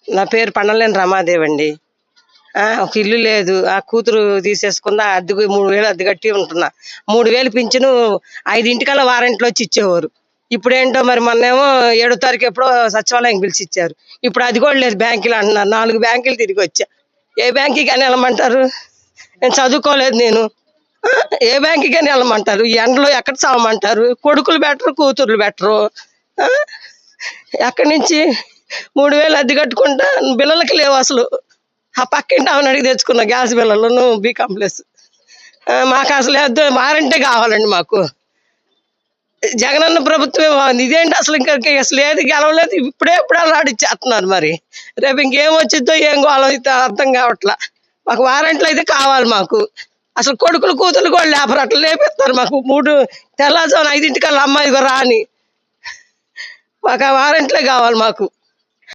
నా పేరు పండలేని రమాదేవి అండి. ఒక ఇల్లు లేదు. ఆ కూతురు తీసేసుకున్న. అద్దెకు 3000 అద్దె కట్టి ఉంటున్నా. 3000 పింఛను 5:00కల్లా వారంట్లో వచ్చి ఇచ్చేవారు. ఇప్పుడేంటో మరి మొన్నేమో 7వ తారీఖు ఎప్పుడో సచివాలయం పిలిచి ఇచ్చారు. ఇప్పుడు అది కూడా లేదు. బ్యాంకులు అంటున్నారు. 4 బ్యాంకులు తిరిగి వచ్చా. ఏ బ్యాంకుకి అని వెళ్ళమంటారు? నేను చదువుకోలేదు నేను. ఆ, ఏ బ్యాంకుకి అని వెళ్ళమంటారు? ఈ ఎండలో ఎక్కడ చావమంటారు? కొడుకులు బెటరు, కూతుర్లు బెటరు. ఆ, ఎక్కడి నుంచి 3000 అద్దె కట్టుకుంటా బిల్లలకి లేవు అసలు. ఆ పక్కింటి ఆమెను అడిగి తెచ్చుకున్న గ్యాస్ బిల్లలను బి కాంప్లెక్స్. మాకు అసలు వారంటే కావాలండి మాకు. జగనన్న ప్రభుత్వమే బాగుంది. ఇదేంటి అసలు ఇంకా అసలు ఏది గెలవలేదు. ఇప్పుడే ఆడిచ్చేస్తున్నారు. మరి రేపు ఇంకేం వచ్చిద్దో ఏం గోలో అయితే అర్థం కావట్లా. మాకు వారంట్లు అయితే కావాలి మాకు. అసలు కొడుకులు కూతురు కూడా లేపరు. అట్లా లేపిస్తారు మాకు. తెల్లారుజామున 5:00కల్లా అమ్మాయి రా అని. మాకు ఆ వారంట్లే కావాలి మాకు.